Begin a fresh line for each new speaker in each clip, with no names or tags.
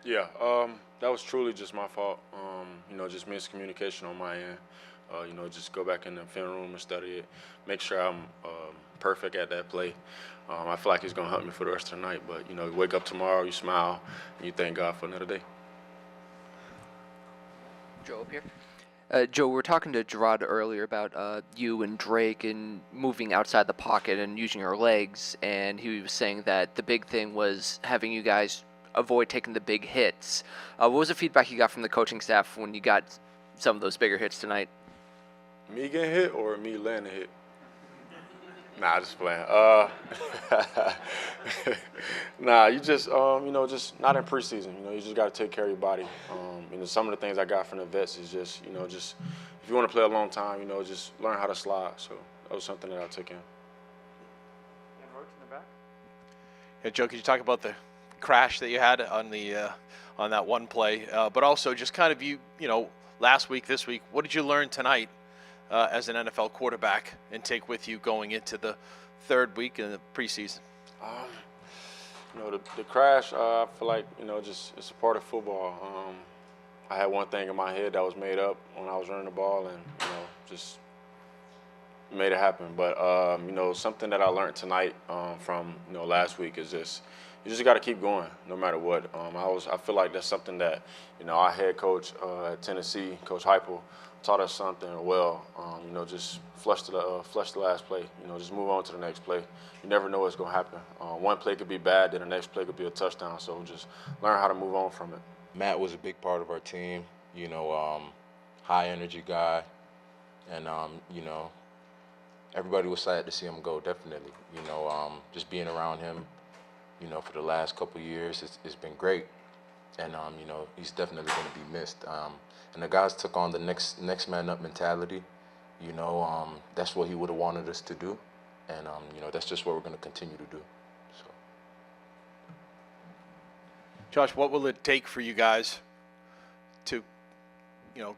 Yeah, that was truly just my fault. Just miscommunication on my end. Just go back in the film room and study it, make sure I'm perfect at that play. I feel like he's gonna help me for the rest of the night. But you wake up tomorrow, you smile, and you thank God for another day.
Joe up here. Joe, we were talking to Jerod earlier about you and Drake and moving outside the pocket and using your legs, and he was saying that the big thing was having you guys avoid taking the big hits. What was the feedback you got from the coaching staff when you got some of those bigger hits tonight?
Me getting hit or me landing a hit? Nah, just playing. Nah, you just just not in preseason. You just got to take care of your body. Some of the things I got from the vets is just if you want to play a long time, just learn how to slide. So that was something that I took in.
Yeah, Joe, could you talk about the crash that you had on the on that one play, but also just kind of last week, this week, what did you learn tonight as an NFL quarterback and take with you going into the third week in the preseason?
The crash, I feel like, just it's a part of football. I had one thing in my head that was made up when I was running the ball and, just made it happen. But, something that I learned tonight from, last week is you just got to keep going no matter what. I feel like that's something that, our head coach at Tennessee, Coach Heupel, taught us something well. Just flush the last play. Just move on to the next play. You never know what's going to happen. One play could be bad, then the next play could be a touchdown. So just learn how to move on from it.
Matt was a big part of our team. High energy guy, and everybody was sad to see him go. Definitely. Just being around him, for the last couple of years, it's been great. And he's definitely going to be missed. And the guys took on the next man up mentality. That's what he would have wanted us to do, and that's just what we're going to continue to do. So,
Josh, what will it take for you guys to,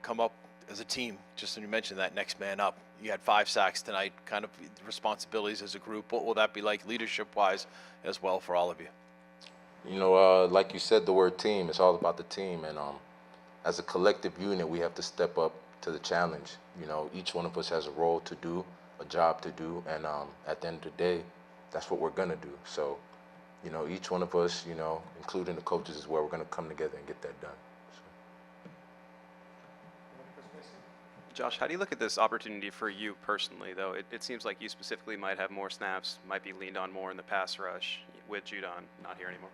come up as a team? Just when you mentioned that next man up, you had 5 sacks tonight. Kind of responsibilities as a group. What will that be like leadership-wise as well for all of you?
Like you said, the word team, it's all about the team. And as a collective unit, we have to step up to the challenge. Each one of us has a role to do, a job to do. And at the end of the day, that's what we're going to do. So, each one of us, including the coaches, is where we're going to come together and get that done.
Josh, how do you look at this opportunity for you personally, though? It seems like you specifically might have more snaps, might be leaned on more in the pass rush with Judon not here anymore.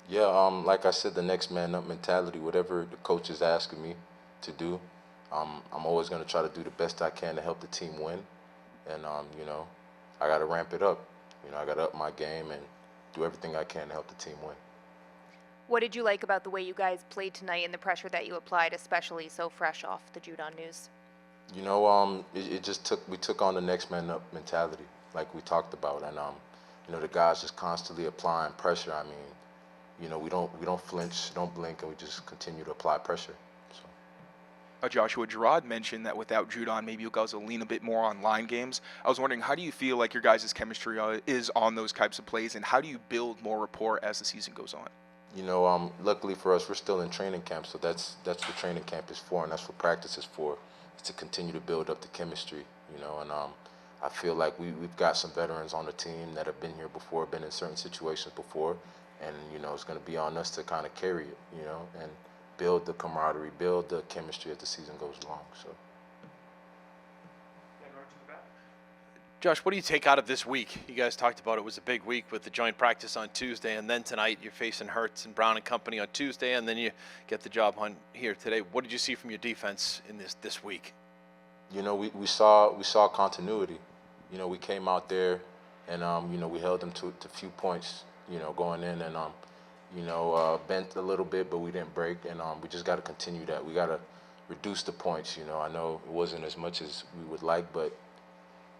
Yeah, like I said, the next man up mentality, whatever the coach is asking me to do, I'm always going to try to do the best I can to help the team win. And, I got to ramp it up. I got to up my game and do everything I can to help the team win.
What did you like about the way you guys played tonight and the pressure that you applied, especially so fresh off the Judon news?
We took on the next man up mentality, like we talked about, and the guys just constantly applying pressure. I mean, we don't flinch, don't blink, and we just continue to apply pressure. So.
Joshua, Jerod mentioned that without Judon, maybe you guys will lean a bit more on line games. I was wondering, how do you feel like your guys' chemistry is on those types of plays, and how do you build more rapport as the season goes on?
Luckily for us, we're still in training camp, so that's what training camp is for, and that's what practice is for. It's to continue to build up the chemistry, and I feel like we've got some veterans on the team that have been here before, been in certain situations before, and it's going to be on us to kind of carry it, and build the camaraderie, build the chemistry as the season goes along. So.
Josh, what do you take out of this week? You guys talked about it was a big week with the joint practice on Tuesday, and then tonight you're facing Hurts and Brown and company on Tuesday, and then you get the job on here today. What did you see from your defense in this week?
We saw continuity. We came out there and we held them to a few points, going in and bent a little bit, but we didn't break, and we just got to continue that. We got to reduce the points. I know it wasn't as much as we would like, but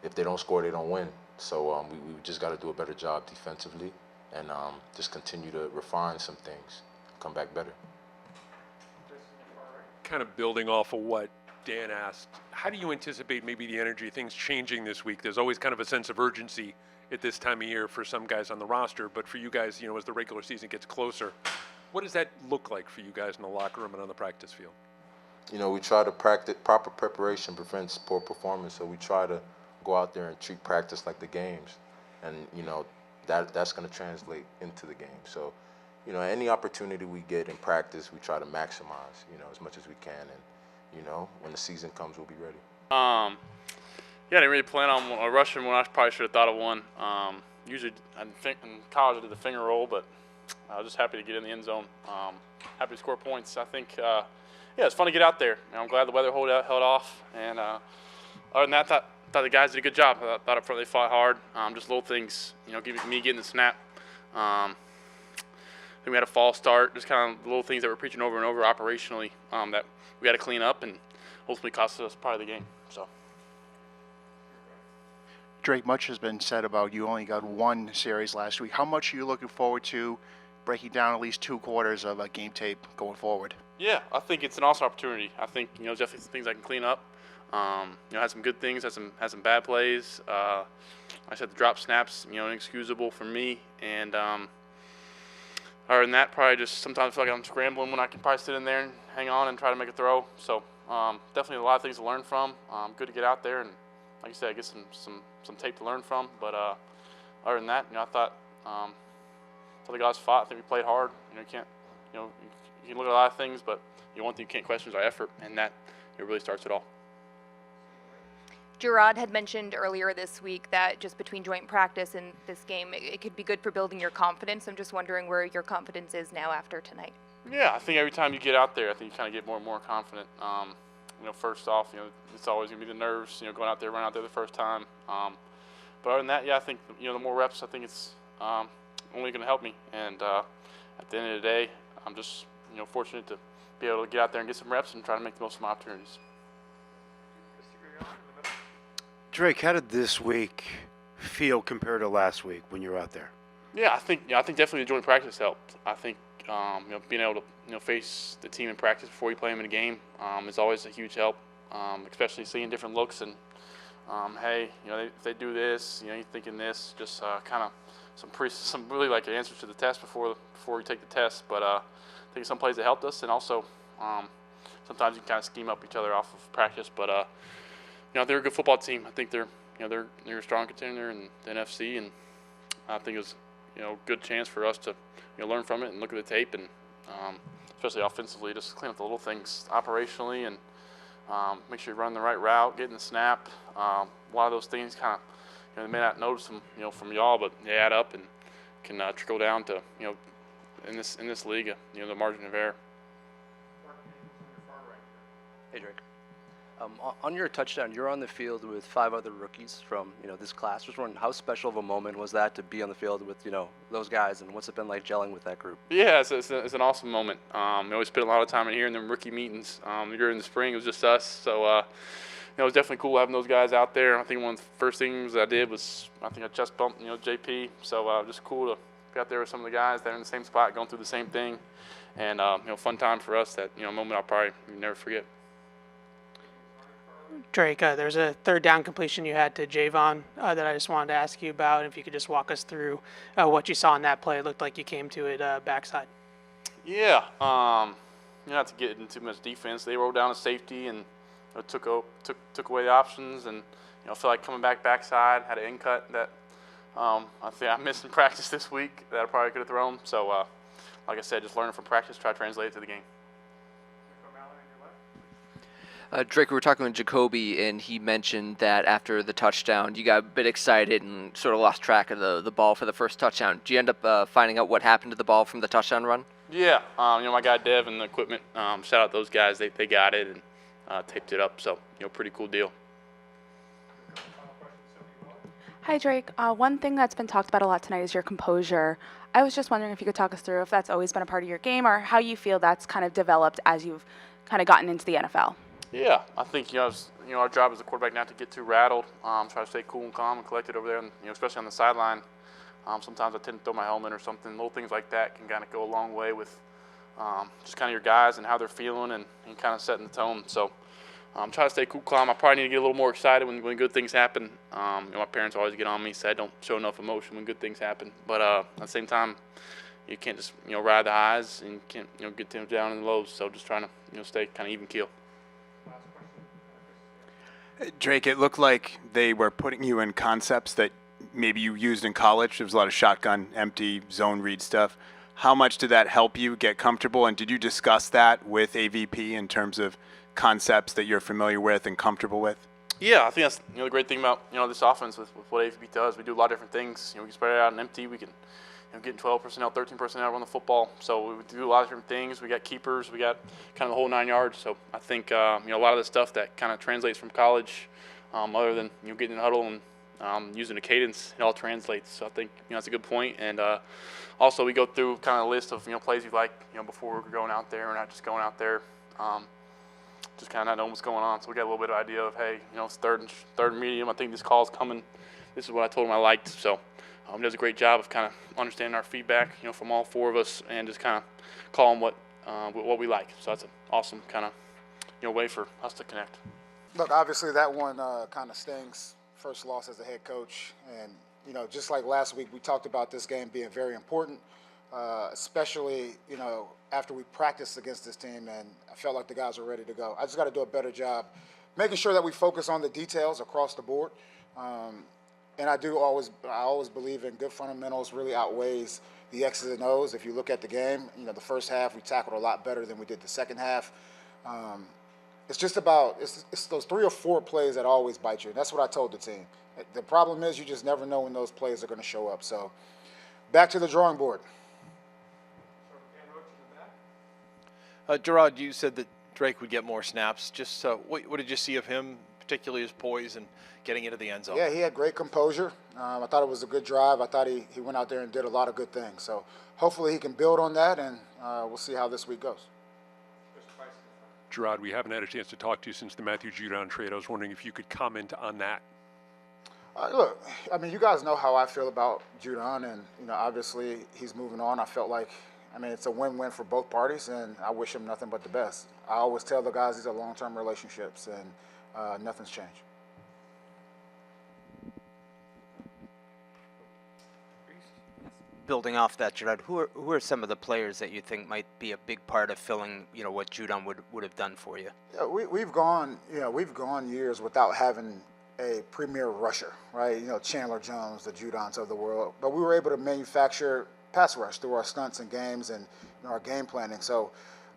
if they don't score, they don't win. So we just got to do a better job defensively and just continue to refine some things, come back better.
Kind of building off of what Dan asked, how do you anticipate maybe the energy, things changing this week? There's always kind of a sense of urgency at this time of year for some guys on the roster, but for you guys, as the regular season gets closer, What does that look like for you guys in the locker room and on the practice field?
You know, we try to practice. Proper preparation prevents poor performance, so we try to go out there and treat practice like the games, and you know that's going to translate into the game. So, you know, any opportunity we get in practice, we try to maximize, you know, as much as we can, and you know, when the season comes, we'll be ready.
Yeah, I didn't really plan on rushing one. I probably should have thought of one. Usually, in college, I did the finger roll, but I was just happy to get in the end zone. Happy to score points. I think, yeah, it's fun to get out there. You know, I'm glad the weather held off. And other than that, thought the guys did a good job. I thought up front they fought hard. Just little things, you know, me getting the snap. I think we had a false start. Just kind of little things that we're preaching over and over operationally that we had to clean up and ultimately cost us probably the game. So.
Drake, much has been said about you only got one series last week. How much are you looking forward to breaking down at least 2 quarters of a game tape going forward?
Yeah, I think it's an awesome opportunity. I think, you know, definitely some things I can clean up. You know, had some good things, had some bad plays. I said the drop snaps, you know, inexcusable for me. And other than that, probably just sometimes I feel like I'm scrambling when I can probably sit in there and hang on and try to make a throw. So definitely a lot of things to learn from. Good to get out there and, like you said, get some tape to learn from. But other than that, you know, I thought the guys fought. I think we played hard. You know, you can look at a lot of things, but one thing you can't question is our effort, and that it really starts it all.
Jerod had mentioned earlier this week that just between joint practice and this game, it could be good for building your confidence. I'm just wondering where your confidence is now after tonight.
Yeah, I think every time you get out there, I think you kind of get more and more confident. You know, first off, you know, it's always going to be the nerves, you know, going out there, running out there the first time. But other than that, yeah, I think, you know, the more reps, I think it's only going to help me. And at the end of the day, I'm just, you know, fortunate to be able to get out there and get some reps and try to make the most of my opportunities.
Drake, how did this week feel compared to last week when you were out there?
Yeah, I think definitely the joint practice helped. I think you know, being able to, you know, face the team in practice before you play them in a game is always a huge help, especially seeing different looks and hey, you know, if they do this, you know, you're thinking this, just kind of some really like answers to the test before you take the test. But I think some plays that helped us, and also sometimes you can kind of scheme up each other off of practice. But you know, they're a good football team. I think they're a strong contender in the NFC, and I think it was, you know, a good chance for us to, you know, learn from it and look at the tape, and especially offensively, just clean up the little things operationally and make sure you run the right route, getting the snap. A lot of those things kind of, you know, they may not notice them, you know, from y'all, but they add up and can trickle down to, you know, in this league, you know, the margin of error.
Hey, Drake. On your touchdown, you're on the field with 5 other rookies from, you know, this class. Just wondering, how special of a moment was that to be on the field with, you know, those guys, and what's it been like gelling with that group?
Yeah, it's an awesome moment. We always spend a lot of time in here in them rookie meetings. During the spring, it was just us, so you know, it was definitely cool having those guys out there. I think one of the first things I did was, I think I chest bumped, you know, JP. So just cool to be out there with some of the guys that are in the same spot, going through the same thing, and you know, fun time for us. That, you know, moment I'll probably never forget.
Drake, there's a third down completion you had to Javon that I just wanted to ask you about. And if you could just walk us through what you saw in that play. It looked like you came to it backside.
Yeah, you know, not to get into too much defense. They rolled down a safety and took away the options, and, you know, I feel like coming backside, had an in cut that I think I missed in practice this week that I probably could have thrown. So like I said, just learning from practice, try to translate it to the game.
Drake, we were talking with Jacoby, and he mentioned that after the touchdown, you got a bit excited and sort of lost track of the ball for the first touchdown. Did you end up finding out what happened to the ball from the touchdown run?
Yeah, you know, my guy Dev and the equipment, shout out those guys. They got it and taped it up. So, you know, pretty cool deal.
Hi, Drake. One thing that's been talked about a lot tonight is your composure. I was just wondering if you could talk us through if that's always been a part of your game, or how you feel that's kind of developed as you've kind of gotten into the NFL.
Yeah, I think, you know, our job as a quarterback not to get too rattled. Try to stay cool and calm and collected over there, and, you know, especially on the sideline. Sometimes I tend to throw my helmet or something. Little things like that can kind of go a long way with just kind of your guys and how they're feeling and kind of setting the tone. So try to stay cool, calm. I probably need to get a little more excited when good things happen. You know, my parents always get on me, say I don't show enough emotion when good things happen. But at the same time, you can't just ride the highs and you can't get them down in the lows. So just trying to stay kind of even keel.
Drake, it looked like they were putting you in concepts that maybe you used in college. There was a lot of shotgun, empty, zone read stuff. How much did that help you get comfortable? And did you discuss that with AVP in terms of concepts that you're familiar with and comfortable with?
Yeah, I think that's the great thing about this offense with what AVP does. We do a lot of different things. We can spread it out and empty. We can get 12 personnel, 13 personnel, run the football. So we do a lot of different things. We got keepers. We got kind of the whole 9 yards. So I think a lot of the stuff that kind of translates from college, other than getting in the huddle and using the cadence, it all translates. So I think that's a good point. And also we go through kind of a list of plays we like before we're going out there. We're not just going out there. Just kind of not knowing what's going on. So we got a little bit of idea of, hey, it's third and medium. I think this call's coming. This is what I told him I liked. So he does a great job of kind of understanding our feedback, from all four of us, and just kind of calling what we like. So that's an awesome kind of way for us to connect.
Look, obviously that one kind of stings. First loss as a head coach, and just like last week, we talked about this game being very important, especially after we practiced against this team, and I felt like the guys were ready to go. I just got to do a better job making sure that we focus on the details across the board. And I always believe in good fundamentals really outweighs the X's and O's. If you look at the game, the first half we tackled a lot better than we did the second half. It's just about it's those 3 or 4 plays that always bite you. And that's what I told the team. The problem is you just never know when those plays are going to show up. So back to the drawing board.
Jerod, you said that Drake would get more snaps. Just what did you see of him, particularly his poise and getting into the end zone?
Yeah, he had great composure. I thought it was a good drive. I thought he went out there and did a lot of good things. So hopefully he can build on that, and we'll see how this week goes.
Jerod, we haven't had a chance to talk to you since the Matthew Judon trade. I was wondering if you could comment on that.
Look, I mean, you guys know how I feel about Judon, and obviously he's moving on. I felt like, it's a win-win for both parties, and I wish him nothing but the best. I always tell the guys these are long-term relationships, and nothing's changed.
Building off that, Jerod, who are some of the players that you think might be a big part of filling, what Judon would have done for you?
Yeah, we've gone years without having a premier rusher, right? Chandler Jones, the Judons of the world, but we were able to manufacture pass rush through our stunts and games and our game planning. So,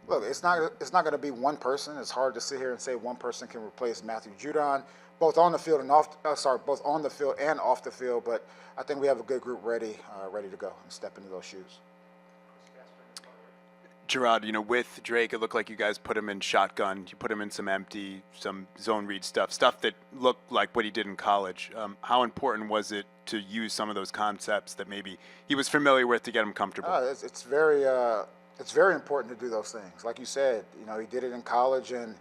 look, it's not going to be one person. It's hard to sit here and say one person can replace Matthew Judon, both on the field and both on the field and off the field. But I think we have a good group ready to go and step into those shoes.
Jerod, with Drake, it looked like you guys put him in shotgun. You put him in some empty, some zone read stuff that looked like what he did in college. How important was it to use some of those concepts that maybe he was familiar with to get him comfortable?
It's very important to do those things. Like you said, he did it in college, and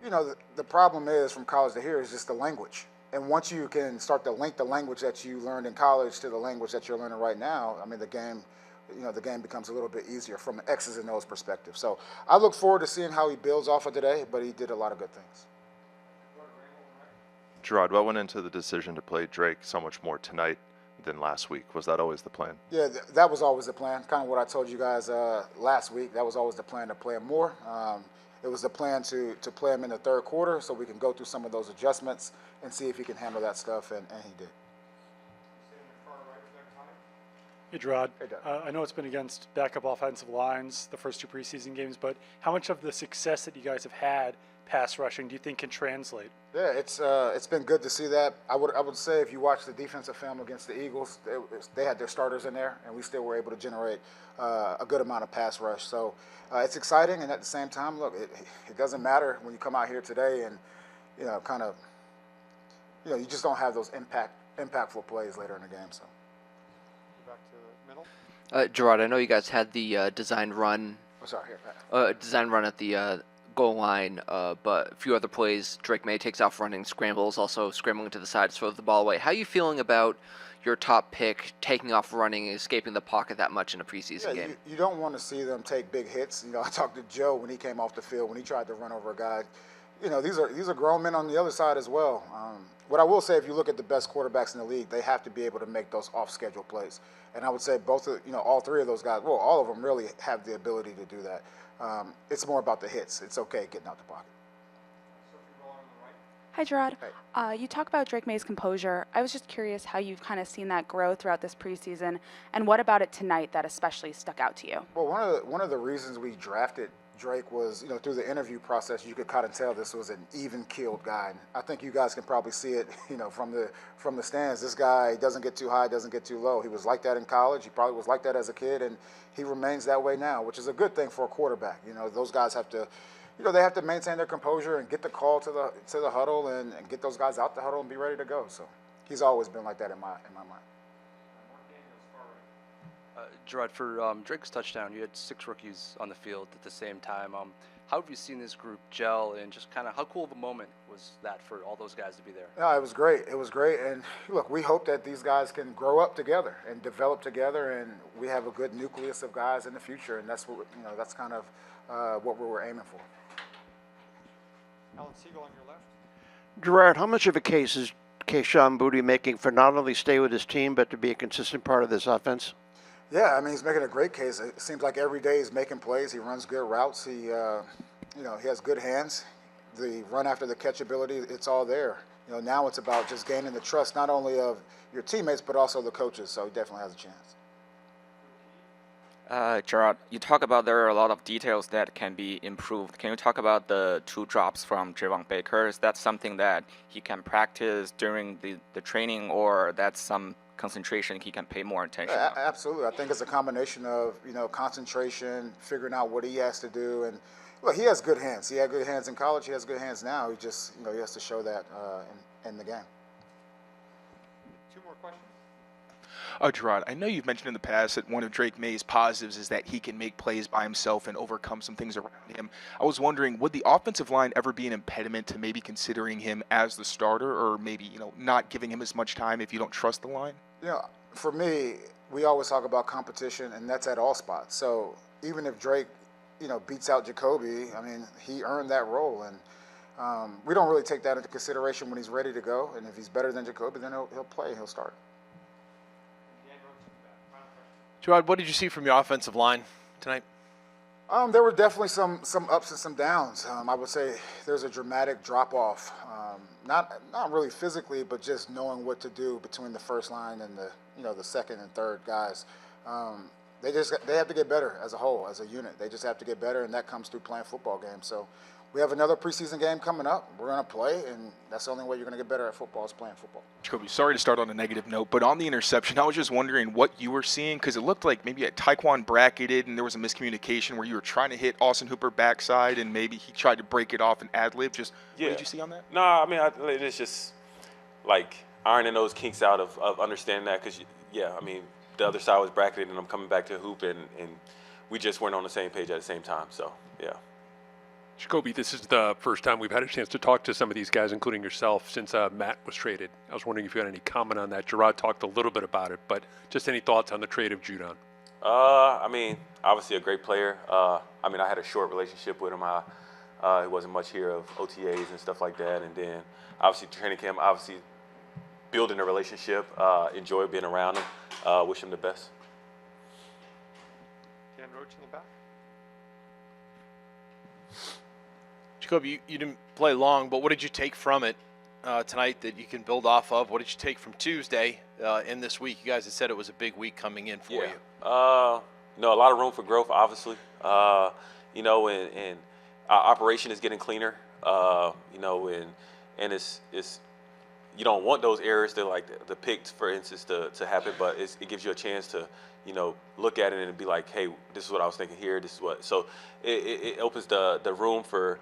the problem is from college to here is just the language. And once you can start to link the language that you learned in college to the language that you're learning right now, the game becomes a little bit easier from an X's and O's perspective. So I look forward to seeing how he builds off of today, but he did a lot of good things.
Jerod, what went into the decision to play Drake so much more tonight than last week? Was that always the plan?
Yeah, that was always the plan. Kind of what I told you guys last week. That was always the plan, to play him more. It was the plan to play him in the third quarter so we can go through some of those adjustments and see if he can handle that stuff, and he did.
Hey, Jerod. I know it's been against backup offensive lines the first 2 preseason games, but how much of the success that you guys have had pass rushing do you think can translate?
Yeah, it's been good to see that. I would say if you watch the defensive film against the Eagles, they had their starters in there, and we still were able to generate a good amount of pass rush. So it's exciting, and at the same time, look, it doesn't matter when you come out here today and you just don't have those impactful plays later in the game. So.
Jerod, I know you guys had the designed run. Design run at the goal line, but a few other plays. Drake Maye takes off running, scrambles, also scrambling to the side to throw the ball away. How are you feeling about your top pick taking off running and escaping the pocket that much in a preseason game?
You don't want to see them take big hits. I talked to Joe when he came off the field, when he tried to run over a guy. these are grown men on the other side as well. What I will say, if you look at the best quarterbacks in the league, they have to be able to make those off-schedule plays. And I would say all three of those guys, well, all of them really have the ability to do that. It's more about the hits. It's okay getting out the pocket.
Hi, Jerod. You talk about Drake Maye's composure. I was just curious how you've kind of seen that grow throughout this preseason, and what about it tonight that especially stuck out to you?
Well, one of the reasons we drafted Drake was, through the interview process, you could kind of tell this was an even-keeled guy. And I think you guys can probably see it, from the stands. This guy doesn't get too high, doesn't get too low. He was like that in college. He probably was like that as a kid, and he remains that way now, which is a good thing for a quarterback. Those guys have to. They have to maintain their composure and get the call to the huddle and get those guys out the huddle and be ready to go. So he's always been like that in my mind.
Jerod, for Drake's touchdown, you had 6 rookies on the field at the same time. How have you seen this group gel, and just kind of how cool of a moment was that for all those guys to be there?
No, it was great. It was great. And look, we hope that these guys can grow up together and develop together, and we have a good nucleus of guys in the future. And that's what that's kind of what we were aiming for.
Alan Siegel on your left.
Jerod, how much of a case is Kayshon Boutte making for not only stay with his team, but to be a consistent part of this offense?
Yeah, I mean, he's making a great case. It seems like every day he's making plays. He runs good routes. He has good hands. The run after the catch ability, it's all there. Now it's about just gaining the trust not only of your teammates, but also the coaches. So he definitely has a chance.
Jerod, you talk about there are a lot of details that can be improved. Can you talk about the 2 drops from Javon Baker? Is that something that he can practice during the training, or that's some concentration he can pay more attention on?
Absolutely. I think it's a combination of, concentration, figuring out what he has to do. And look, he has good hands. He had good hands in college. He has good hands now. He just, he has to show that in the game.
2 more questions.
Jerod, I know you've mentioned in the past that one of Drake Maye's positives is that he can make plays by himself and overcome some things around him. I was wondering, would the offensive line ever be an impediment to maybe considering him as the starter, or maybe, not giving him as much time if you don't trust the line?
For me, we always talk about competition, and that's at all spots. So even if Drake, beats out Jacoby, I mean, he earned that role. And we don't really take that into consideration when he's ready to go. And if he's better than Jacoby, then he'll play, he'll start.
Jerod, what did you see from your offensive line tonight?
There were definitely some ups and some downs. I would say there's a dramatic drop-off, not really physically, but just knowing what to do between the first line and the second and third guys. They have to get better as a whole, as a unit. They just have to get better, and that comes through playing football games. So we have another preseason game coming up. We're going to play, and that's the only way you're going to get better at football is playing football.
Jacoby, sorry to start on a negative note, but on the interception, I was just wondering what you were seeing, because it looked like maybe Taekwon bracketed and there was a miscommunication where you were trying to hit Austin Hooper backside and maybe he tried to break it off and ad-lib. What did you see on that?
No, I mean, it's just like ironing those kinks out of understanding that, because, the other side was bracketed and I'm coming back to hoop, and we just weren't on the same page at the same time, so, yeah.
Jacoby, this is the first time we've had a chance to talk to some of these guys, including yourself, since Matt was traded. I was wondering if you had any comment on that. Jerod talked a little bit about it, but just any thoughts on the trade of Judon?
Obviously a great player. I had a short relationship with him. It wasn't much here of OTAs and stuff like that. And then obviously training camp, building a relationship, enjoy being around him, wish him the best.
Dan Roach in the back.
Jacoby, you didn't play long, but what did you take from it tonight that you can build off of? What did you take from Tuesday in this week? You guys had said it was a big week coming in for you.
A lot of room for growth, obviously. And our operation is getting cleaner. And it's you don't want those errors to, like the picks, for instance, to happen, but it gives you a chance to look at it and be like, hey, this is what I was thinking here. This is what. So it opens the room for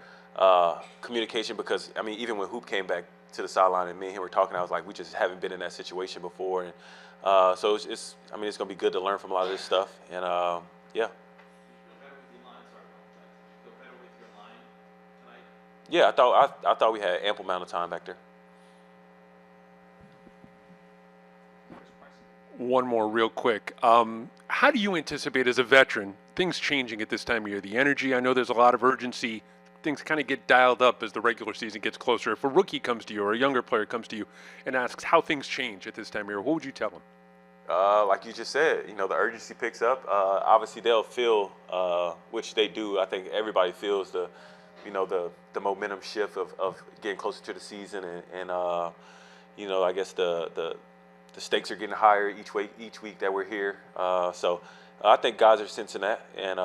communication, because even when Hoop came back to the sideline and me and him were talking, I was like, we just haven't been in that situation before, and so it's gonna be good to learn from a lot of this stuff, and yeah. Yeah, I thought we had ample amount of time back there.
One more real quick. How do you anticipate, as a veteran, things changing at this time of year? The energy, I know there's a lot of urgency things kind of get dialed up as the regular season gets closer. If a rookie comes to you or a younger player comes to you and asks how things change at this time of year, what would you tell them?
Like you just said, the urgency picks up. Obviously, they'll feel, which they do. I think everybody feels the momentum shift of getting closer to the season, and I guess the stakes are getting higher each week that we're here. So I think guys are sensing that, and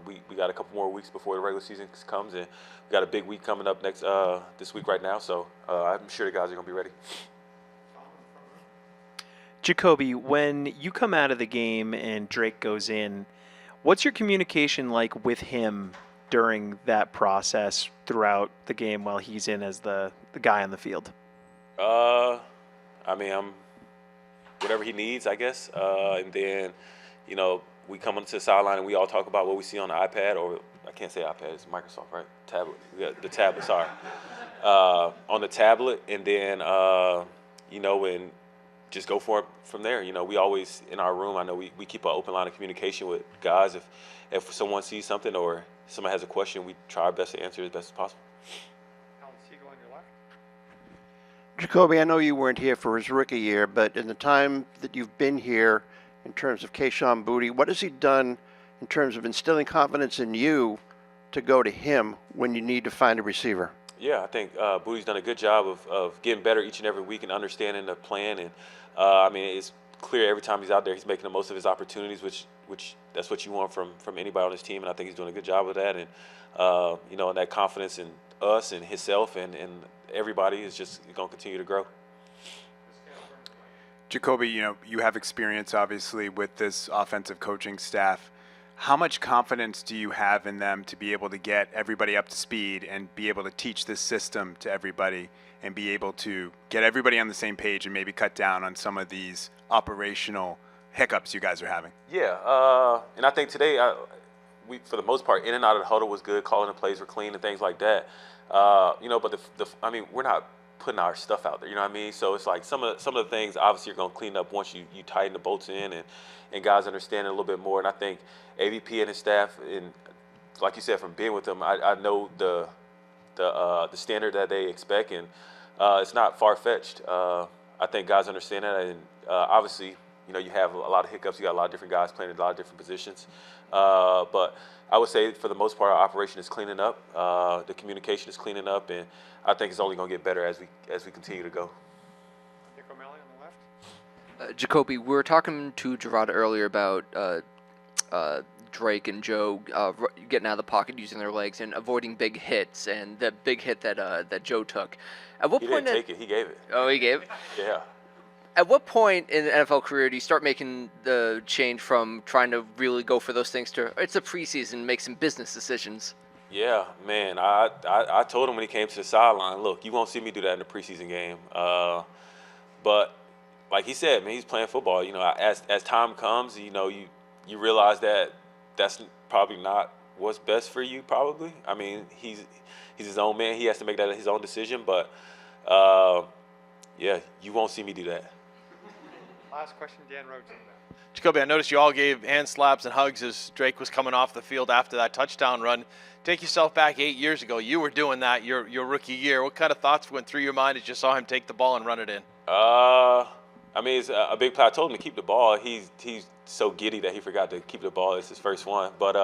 we got a couple more weeks before the regular season comes, and we got a big week coming up this week right now. So I'm sure the guys are going to be ready.
Jacoby, when you come out of the game and Drake goes in, what's your communication like with him during that process throughout the game while he's in as the guy on the field?
I'm whatever he needs, I guess. And then, we come onto the sideline and we all talk about what we see on the iPad, or I can't say iPad, it's Microsoft, right? Tablet. We got the tablet, sorry. On the tablet, and then, and just go for it from there. We always, in our room, I know we keep an open line of communication with guys. If someone sees something or somebody has a question, we try our best to answer as best as possible.
Jacoby, I know you weren't here for his rookie year, but in the time that you've been here, in terms of Kayshon Boutte, what has he done in terms of instilling confidence in you to go to him when you need to find a receiver?
Yeah, I think Boutte's done a good job of getting better each and every week and understanding the plan. And it's clear every time he's out there, he's making the most of his opportunities, which that's what you want from anybody on this team. And I think he's doing a good job of that. And and that confidence in us and himself and everybody is just going to continue to grow.
Jacoby, you have experience obviously with this offensive coaching staff. How much confidence do you have in them to be able to get everybody up to speed and be able to teach this system to everybody and be able to get everybody on the same page and maybe cut down on some of these operational hiccups you guys are having?
Yeah, and I think today, we for the most part, in and out of the huddle was good. Calling the plays were clean and things like that. But we're not putting our stuff out there. You know what I mean? So it's like some of the things obviously you're going to clean up once you tighten the bolts in and guys understand it a little bit more. And I think AVP and his staff, and like you said, from being with them, I know the standard that they expect, and it's not far-fetched. I think guys understand that, and obviously, you have a lot of hiccups. You got a lot of different guys playing in a lot of different positions. But I would say for the most part, our operation is cleaning up. The communication is cleaning up, and I think it's only going to get better as we continue to go.
Jacoby, we were talking to Jerod earlier about Drake and Joe getting out of the pocket, using their legs, and avoiding big hits, and the big hit that Joe took. At what point?
He didn't take it. He gave it.
Oh, he gave it?
Yeah.
At what point in the NFL career do you start making the change from trying to really go for those things to it's a preseason, make some business decisions?
Yeah, man. I told him when he came to the sideline, look, you won't see me do that in the preseason game. But like he said, man, he's playing football. As time comes, you realize that that's probably not what's best for you. Probably. I mean, he's his own man. He has to make that his own decision. But yeah, you won't see me do that.
Last question, Dan Rhodes.
Jacoby, I noticed you all gave hand slaps and hugs as Drake was coming off the field after that touchdown run. Take yourself back 8 years ago. You were doing that your rookie year. What kind of thoughts went through your mind as you saw him take the ball and run it in?
It's a big play. I told him to keep the ball. He's so giddy that he forgot to keep the ball. It's his first one. But,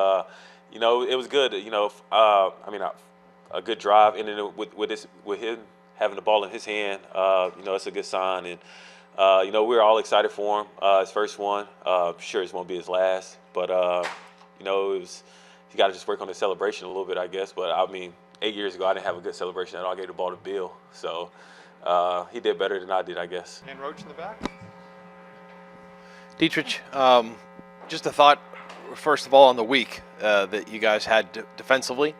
it was good. A good drive. And then with him having the ball in his hand, it's a good sign. And, we're all excited for him. His first one. Sure, it won't be his last. But, he got to just work on his celebration a little bit, I guess. But, 8 years ago, I didn't have a good celebration at all. I gave the ball to Bill. So he did better than I did, I guess.
And Roach in the back.
Dietrich, just a thought, first of all, on the week that you guys had defensively,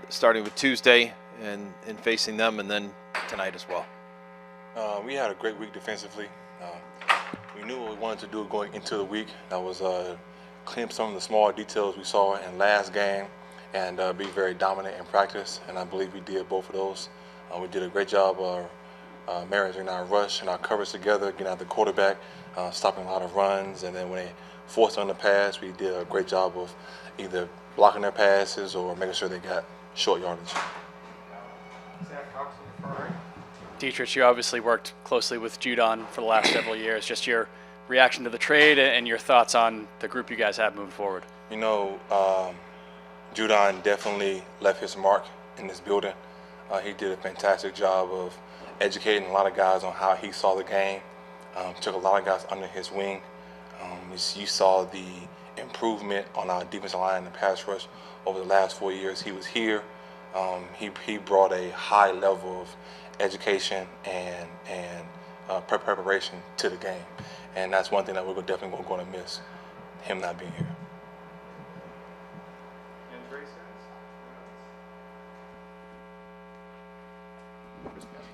starting with Tuesday and facing them, and then tonight as well.
We had a great week defensively. We knew what we wanted to do going into the week. That was clean up some of the small details we saw in last game and be very dominant in practice, and I believe we did both of those. We did a great job of marrying our rush and our coverage together, getting out the quarterback, stopping a lot of runs, and then when they forced on the pass, we did a great job of either blocking their passes or making sure they got short yardage.
Dietrich, you obviously worked closely with Judon for the last several years. Just your reaction to the trade and your thoughts on the group you guys have moving forward.
You know, Judon definitely left his mark in this building. He did a fantastic job of educating a lot of guys on how he saw the game. Took a lot of guys under his wing. You saw the improvement on our defensive line and the pass rush over the last 4 years he was here. He brought a high level of education and preparation to the game, and that's one thing that we're definitely going to miss, him not being here.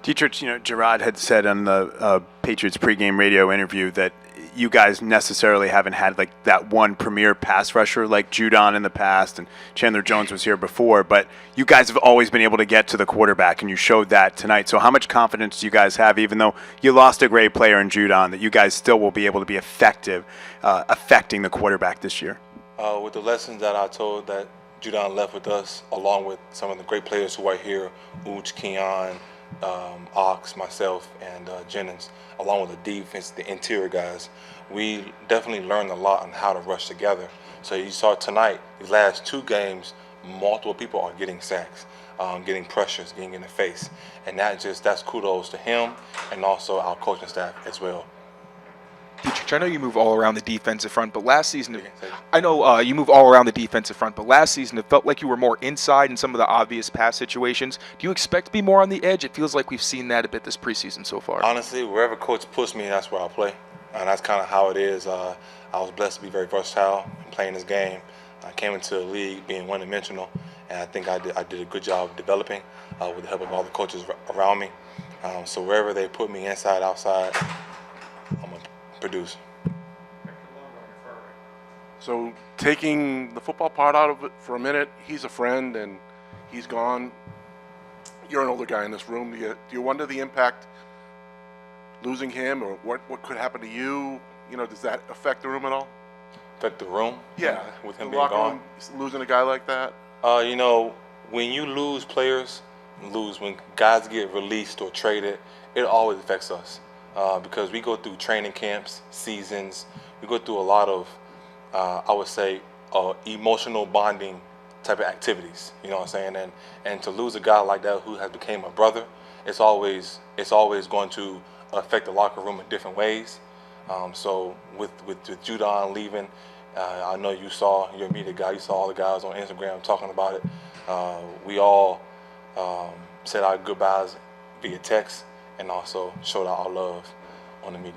Dietrich, you know, Jerod had said on the Patriots pregame radio interview that you guys necessarily haven't had like that one premier pass rusher like Judon in the past, and Chandler Jones was here before, but you guys have always been able to get to the quarterback, and you showed that tonight. So how much confidence do you guys have, even though you lost a great player in Judon, that you guys still will be able to be effective affecting the quarterback this year?
With the lessons that I told that Judon left with us, along with some of the great players who are here, Uch, Keon, Ox, myself, and Jennings, along with the defense, the interior guys, we definitely learned a lot on how to rush together. So you saw tonight, these last 2 games, multiple people are getting sacks, getting pressures, getting in the face, and that's kudos to him and also our coaching staff as well.
Dietrich, I know you move all around the defensive front, but last season, I know you move all around the defensive front, but last season it felt like you were more inside in some of the obvious pass situations. Do you expect to be more on the edge? It feels like we've seen that a bit this preseason so far.
Honestly, wherever coach puts me, that's where I play, and that's kind of how it is. I was blessed to be very versatile in playing this game. I came into the league being one-dimensional, and I think I did a good job of developing with the help of all the coaches around me. So wherever they put me, inside, outside, I'm going to produce.
So taking the football part out of it for a minute, he's a friend and he's gone. You're an older guy in this room. Do you wonder the impact losing him, or what could happen to you? You know, does that affect the room at all?
Affect the room?
Yeah,
with him
the
being gone.
Losing a guy like that.
You know, when you lose players, when guys get released or traded, it always affects us because we go through training camps, seasons. We go through a lot of, I would say, emotional bonding type of activities. You know what I'm saying? And to lose a guy like that who has become a brother, it's always going to affect the locker room in different ways. So with Judon leaving, I know you're a media guy, you saw all the guys on Instagram talking about it. We all said our goodbyes via text and also showed our love on the media.